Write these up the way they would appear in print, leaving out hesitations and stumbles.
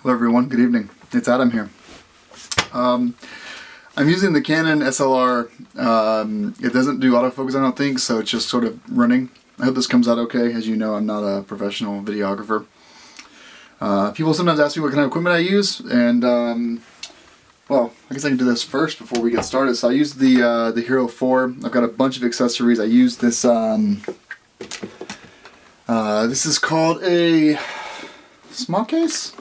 Hello everyone, good evening. It's Adam here. I'm using the Canon SLR. It doesn't do autofocus, I don't think, so it's just sort of running. I hope this comes out okay. As you know, I'm not a professional videographer. People sometimes ask me what kind of equipment I use, and well, I guess I can do this first before we get started. So I use the Hero 4. I've got a bunch of accessories. I use this, this is called a small case.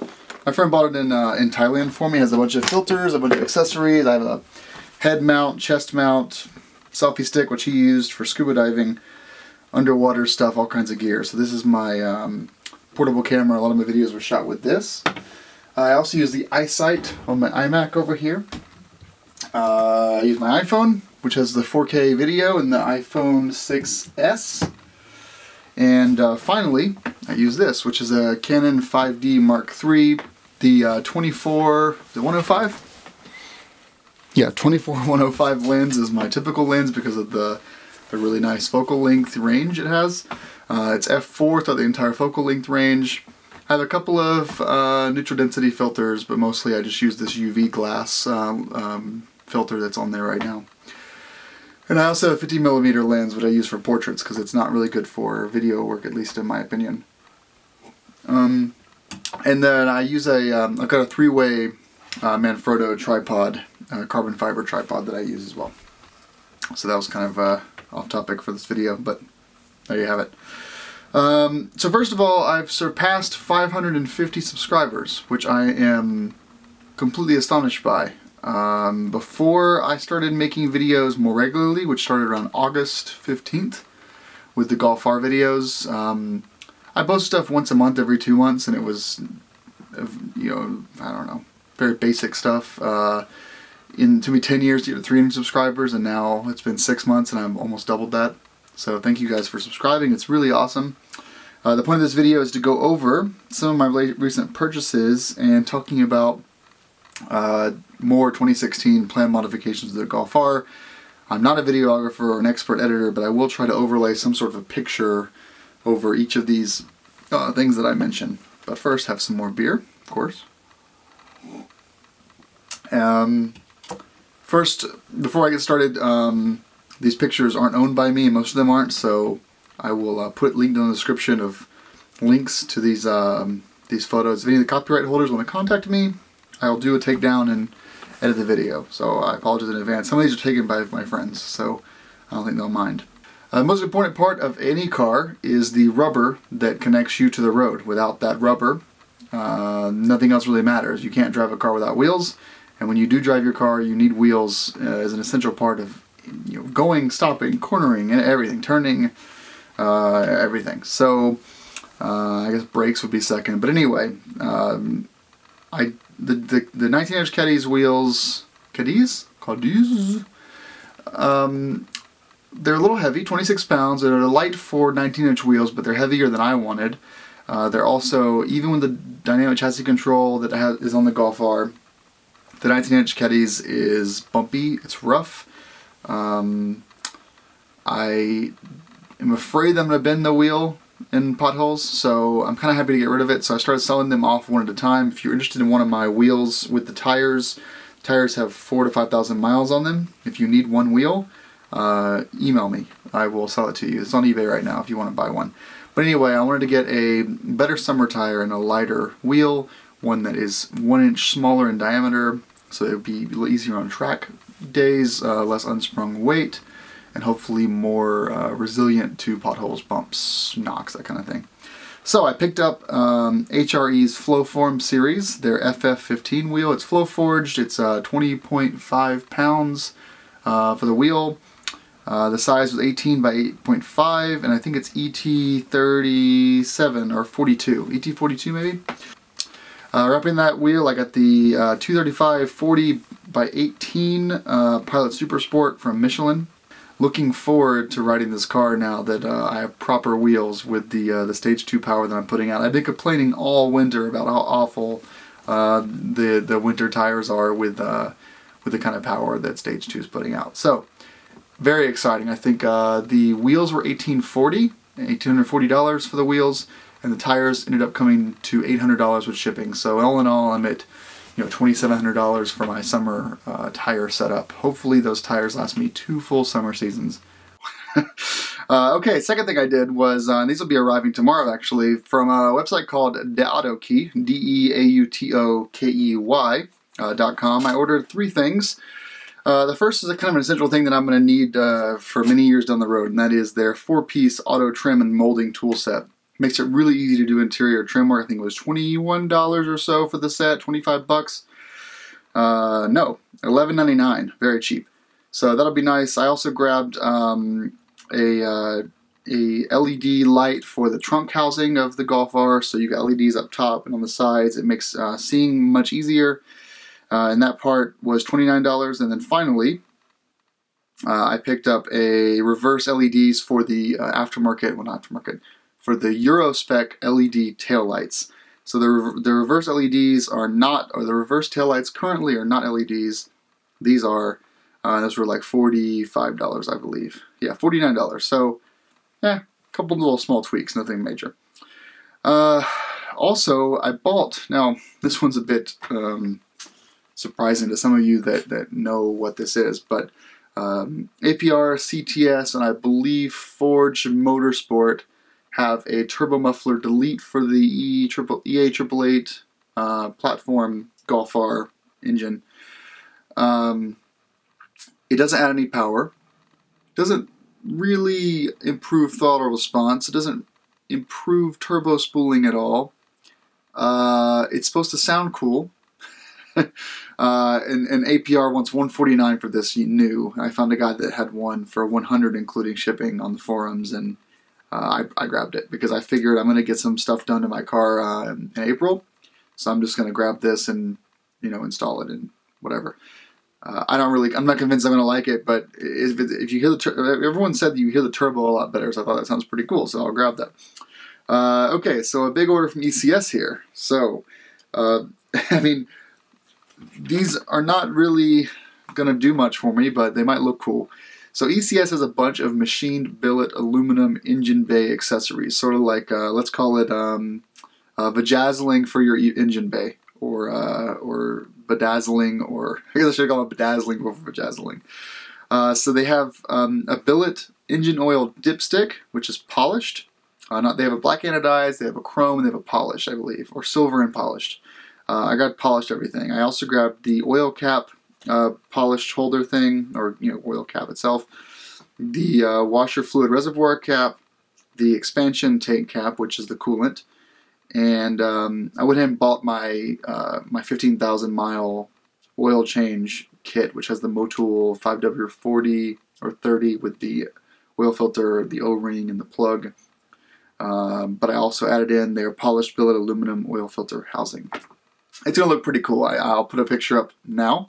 My friend bought it in Thailand for me. It has a bunch of filters, a bunch of accessories. I have a head mount, chest mount, selfie stick, which he used for scuba diving, underwater stuff, all kinds of gear. So this is my portable camera. A lot of my videos were shot with this. I also use the iSight on my iMac over here. I use my iPhone, which has the 4K video, and the iPhone 6S. And finally, I use this, which is a Canon 5D Mark III, the 105? Yeah, 24-105 lens is my typical lens because of the really nice focal length range it has. It's f4 throughout the entire focal length range. I have a couple of neutral density filters, but mostly I just use this UV glass filter that's on there right now. And I also have a 50mm lens, which I use for portraits because it's not really good for video work, at least in my opinion. And then I use I've got a 3-way Manfrotto tripod, carbon fiber tripod that I use as well. So that was kind of off topic for this video, but there you have it. So first of all, I've surpassed 550 subscribers, which I am completely astonished by. Before I started making videos more regularly, which started around August 15th with the Golf R videos, I post stuff once a month, every 2 months, and it was, you know, I don't know, very basic stuff. It took me 10 years to get to 300 subscribers, and now it's been 6 months and I've almost doubled that. So thank you guys for subscribing. It's really awesome. The point of this video is to go over some of my recent purchases and talking about more 2016 plan modifications of the Golf R. I'm not a videographer or an expert editor, but I will try to overlay some sort of a picture over each of these things that I mentioned. But first, have some more beer, of course. First, before I get started, these pictures aren't owned by me, most of them aren't, so I will put linked in the description of links to these photos. If any of the copyright holders want to contact me, I'll do a takedown and edit the video, so I apologize in advance. Some of these are taken by my friends, so I don't think they'll mind. The most important part of any car is the rubber that connects you to the road. Without that rubber, nothing else really matters. You can't drive a car without wheels, and when you do drive your car, you need wheels as an essential part of, you know, going, stopping, cornering, and everything, turning, everything. So I guess brakes would be second. But anyway, the 19-inch Cadiz wheels, they're a little heavy, 26 pounds. They're light for 19-inch wheels, but they're heavier than I wanted. They're also, even with the dynamic chassis control that is on the Golf R, the 19-inch Cadiz is bumpy, it's rough. I am afraid that I'm going to bend the wheel in potholes, so I'm kind of happy to get rid of it. So I started selling them off one at a time. If you're interested in one of my wheels with the tires have 4,000 to 5,000 miles on them. If you need one wheel, email me. I will sell it to you. It's on eBay right now if you want to buy one. But anyway, I wanted to get a better summer tire and a lighter wheel, one that is 1 inch smaller in diameter, so it would be a little easier on track days, less unsprung weight, and hopefully more resilient to potholes, bumps, knocks, that kind of thing. So I picked up HRE's Flowform series, their FF15 wheel. It's flow forged. It's 20.5 pounds for the wheel. The size was 18 by 8.5, and I think it's ET37 or 42. ET42 maybe? Wrapping that wheel, I got the 235 40 by 18 Pilot Super Sport from Michelin. Looking forward to riding this car now that I have proper wheels with the Stage 2 power that I'm putting out. I've been complaining all winter about how awful the winter tires are with the kind of power that Stage 2 is putting out. So, very exciting. I think the wheels were $1,840 for the wheels, and the tires ended up coming to $800 with shipping. So all in all, I'm at $2,700 for my summer tire setup. Hopefully those tires last me 2 full summer seasons. Okay, second thing I did was, these will be arriving tomorrow actually, from a website called DeAutoKey, DeAutoKey.com. I ordered 3 things. The first is a kind of an essential thing that I'm going to need for many years down the road, and that is their 4-piece auto trim and molding tool set. Makes it really easy to do interior trim work. I think it was $21 or so for the set, 25 bucks. No, $11.99, very cheap. So that'll be nice. I also grabbed a LED light for the trunk housing of the Golf R. So you got LEDs up top and on the sides. It makes seeing much easier. And that part was $29. And then finally, I picked up a reverse LEDs for the aftermarket, well not aftermarket, for the Euro spec LED taillights. So the reverse LEDs are not, or the reverse taillights currently are not LEDs. These are, those were like $45, I believe. Yeah, $49. So, a couple little small tweaks, nothing major. Also, I bought, now this one's a bit surprising to some of you that know what this is, but APR, CTS, and I believe Forge Motorsport have a turbo muffler delete for the EA888 platform Golf R engine. It doesn't add any power. Doesn't really improve throttle response. It doesn't improve turbo spooling at all. It's supposed to sound cool. and APR wants $149 for this new. I found a guy that had one for $100 including shipping on the forums, and I grabbed it because I figured I'm going to get some stuff done to my car in April. So I'm just going to grab this and, install it and whatever. I'm not convinced I'm going to like it, but if you hear everyone said that you hear the turbo a lot better, so I thought that sounds pretty cool, so I'll grab that. Okay, so a big order from ECS here. So, these are not really going to do much for me, but they might look cool. So ECS has a bunch of machined billet aluminum engine bay accessories, sort of like, let's call it vajazzling for your engine bay, or bedazzling, or I guess I should call it bedazzling over vajazzling. So they have a billet engine oil dipstick, which is polished. They have a black anodized, they have a chrome, and they have a polish, I believe, or silver and polished. I got polished everything. I also grabbed the oil cap polished holder thing, or oil cap itself, the washer fluid reservoir cap, the expansion tank cap, which is the coolant, and I went ahead and bought my my 15,000 mile oil change kit, which has the Motul 5W40 or 30 with the oil filter, the O-ring, and the plug. But I also added in their polished billet aluminum oil filter housing. It's going to look pretty cool. I'll put a picture up now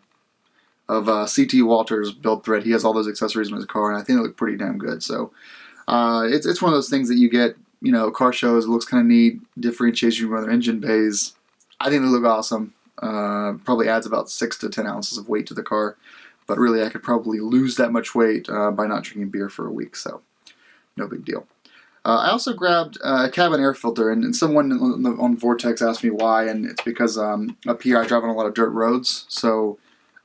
of CT Walter's build thread. He has all those accessories in his car, and I think they look pretty damn good. So it's one of those things that you get, car shows. It looks kind of neat, differentiates you from other engine bays. I think they look awesome. Probably adds about 6 to 10 ounces of weight to the car, but really I could probably lose that much weight by not drinking beer for a week, so no big deal. I also grabbed a cabin air filter, and someone on Vortex asked me why, and it's because up here I drive on a lot of dirt roads, so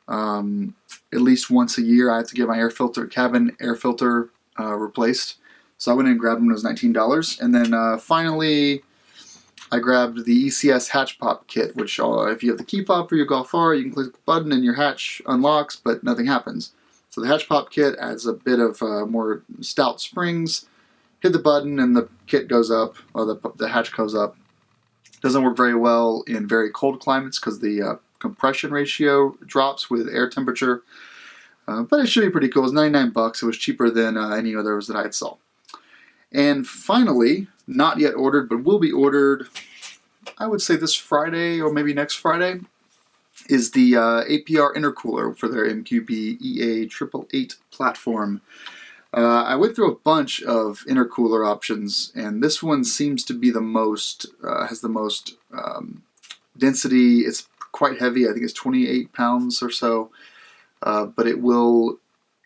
at least once a year I have to get my cabin air filter replaced. So I went in and grabbed them. It was $19. And then finally I grabbed the ECS hatch pop kit, which if you have the key fob for your Golf R, you can click the button and your hatch unlocks, but nothing happens. So the hatch pop kit adds a bit of more stout springs. Hit the button and the kit goes up, or the hatch goes up. Doesn't work very well in very cold climates because the compression ratio drops with air temperature. But it should be pretty cool. It was 99 bucks. It was cheaper than any others that I had saw. And finally, not yet ordered, but will be ordered, I would say this Friday or maybe next Friday, is the APR intercooler for their MQB EA888 platform. I went through a bunch of intercooler options, and this one seems to be the most, has the most density. It's quite heavy. I think it's 28 pounds or so, but it will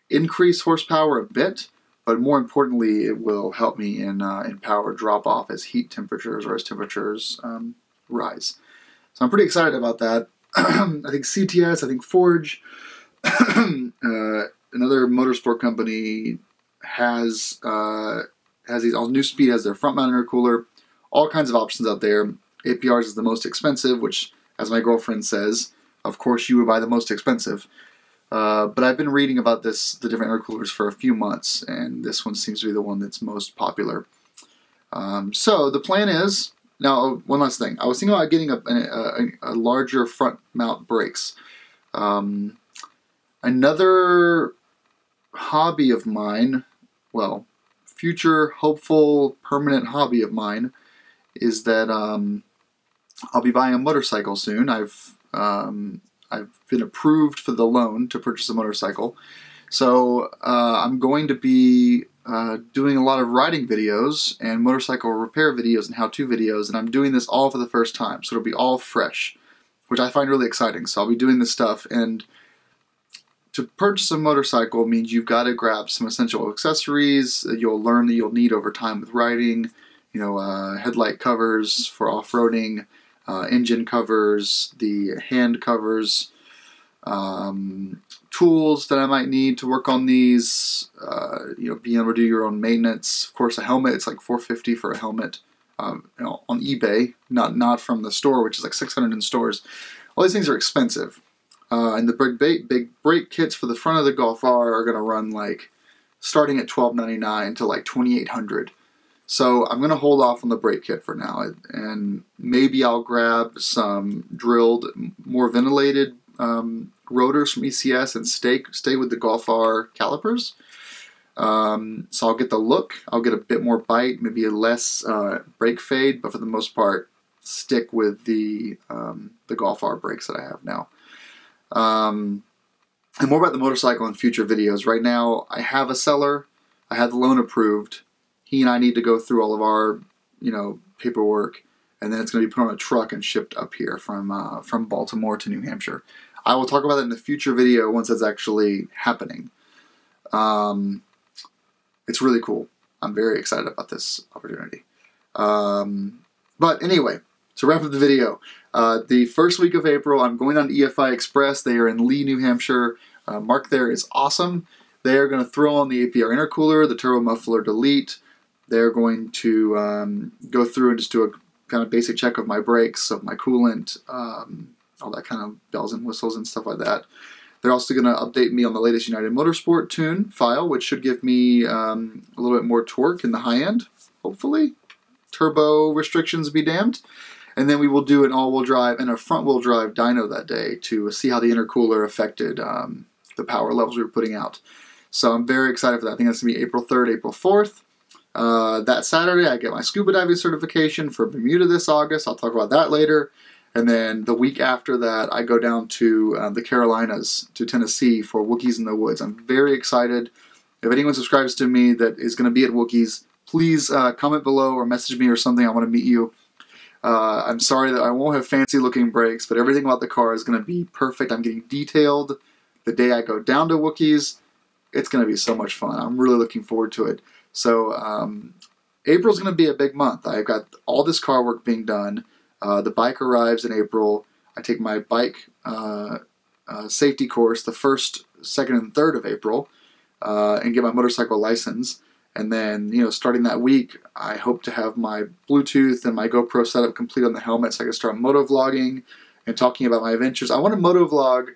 increase horsepower a bit, but more importantly, it will help me in power drop off as heat temperatures or as temperatures rise. So I'm pretty excited about that. I think CTS, I think Forge, another motorsport company has these. New Speed has their front mount intercooler. All kinds of options out there. APRs is the most expensive, which, as my girlfriend says, of course you would buy the most expensive. But I've been reading about the different intercoolers for a few months, and this one seems to be the one that's most popular. So the plan is, now one last thing, I was thinking about getting a larger front mount brakes. Another hobby of mine, well, future hopeful permanent hobby of mine, is that I'll be buying a motorcycle soon. I've been approved for the loan to purchase a motorcycle. So I'm going to be doing a lot of riding videos and motorcycle repair videos and how-to videos, and I'm doing this all for the first time. So it'll be all fresh, which I find really exciting. So I'll be doing this stuff, and to purchase a motorcycle means you've got to grab some essential accessories that you'll learn that you'll need over time with riding. You know, headlight covers for off-roading, engine covers, the hand covers, tools that I might need to work on these, you know, being able to do your own maintenance. Of course, a helmet, it's like $450 for a helmet, you know, on eBay, not from the store, which is like $600 in stores. All these things are expensive. And the big brake kits for the front of the Golf R are going to run like starting at $12.99 to like $2,800. So I'm going to hold off on the brake kit for now, and maybe I'll grab some drilled, more ventilated rotors from ECS and stay with the Golf R calipers. So I'll get the look, I'll get a bit more bite, maybe a less brake fade, but for the most part, stick with the Golf R brakes that I have now. And more about the motorcycle in future videos. Right now, I have a seller. I have the loan approved. He and I need to go through all of our, you know, paperwork, and then it's going to be put on a truck and shipped up here from Baltimore to New Hampshire. I will talk about that in a future video once that's actually happening. It's really cool. I'm very excited about this opportunity. But anyway, to wrap up the video, the first week of April, I'm going on EFI Express. They are in Lee, New Hampshire. Mark there is awesome. They are going to throw on the APR intercooler, the turbo muffler delete. They're going to go through and just do a kind of basic check of my brakes, of my coolant, all that kind of bells and whistles and stuff like that. They're also going to update me on the latest United Motorsport tune file, which should give me a little bit more torque in the high end, hopefully. Turbo restrictions be damned. And then we will do an all-wheel drive and a front-wheel drive dyno that day to see how the intercooler affected the power levels we were putting out. So I'm very excited for that. I think that's going to be April 3rd, April 4th. That Saturday, I get my scuba diving certification for Bermuda this August. I'll talk about that later. And then the week after that, I go down to the Carolinas, to Tennessee for Wookies in the Woods. I'm very excited. If anyone subscribes to me that is going to be at Wookies, please comment below or message me or something. I want to meet you. I'm sorry that I won't have fancy looking brakes, but everything about the car is going to be perfect. I'm getting detailed the day I go down to Wookies. It's going to be so much fun. I'm really looking forward to it. So April's going to be a big month. I've got all this car work being done. The bike arrives in April. I take my bike safety course the 1st, 2nd, and 3rd of April and get my motorcycle license. And then, you know, starting that week, I hope to have my Bluetooth and my GoPro setup complete on the helmet so I can start motovlogging and talking about my adventures. I want to motovlog,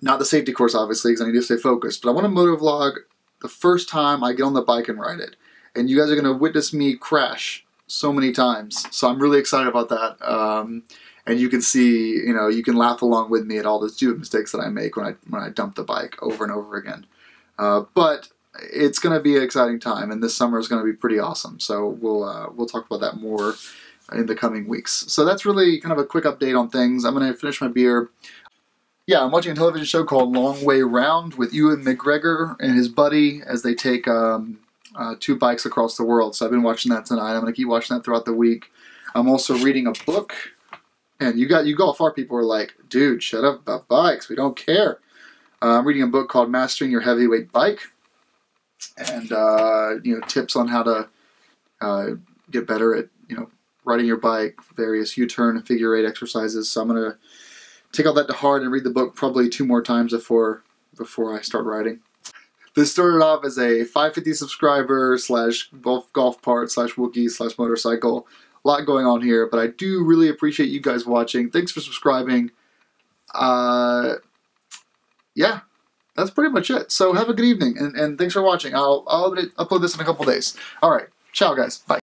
not the safety course, obviously, because I need to stay focused, but I want to motovlog the first time I get on the bike and ride it. And you guys are going to witness me crash so many times. So I'm really excited about that. And you can see, you know, you can laugh along with me at all the stupid mistakes that I make when I dump the bike over and over again. But it's going to be an exciting time, and this summer is going to be pretty awesome. So we'll talk about that more in the coming weeks. So that's really kind of a quick update on things. I'm going to finish my beer. Yeah, I'm watching a television show called Long Way Round with Ewan McGregor and his buddy as they take 2 bikes across the world. So I've been watching that tonight. I'm going to keep watching that throughout the week. I'm also reading a book. And you Golf R people are like, dude, shut up about bikes. We don't care. I'm reading a book called Mastering Your Heavyweight Bike, and tips on how to get better at riding your bike, various U-turn and figure eight exercises. So I'm gonna take all that to heart and read the book probably 2 more times before I start riding. This started off as a 550 subscriber / golf part / Wookies / motorcycle. A lot going on here, but I do really appreciate you guys watching. Thanks for subscribing. Yeah, that's pretty much it. So have a good evening, and thanks for watching. I'll upload this in a couple days. All right, ciao guys, bye.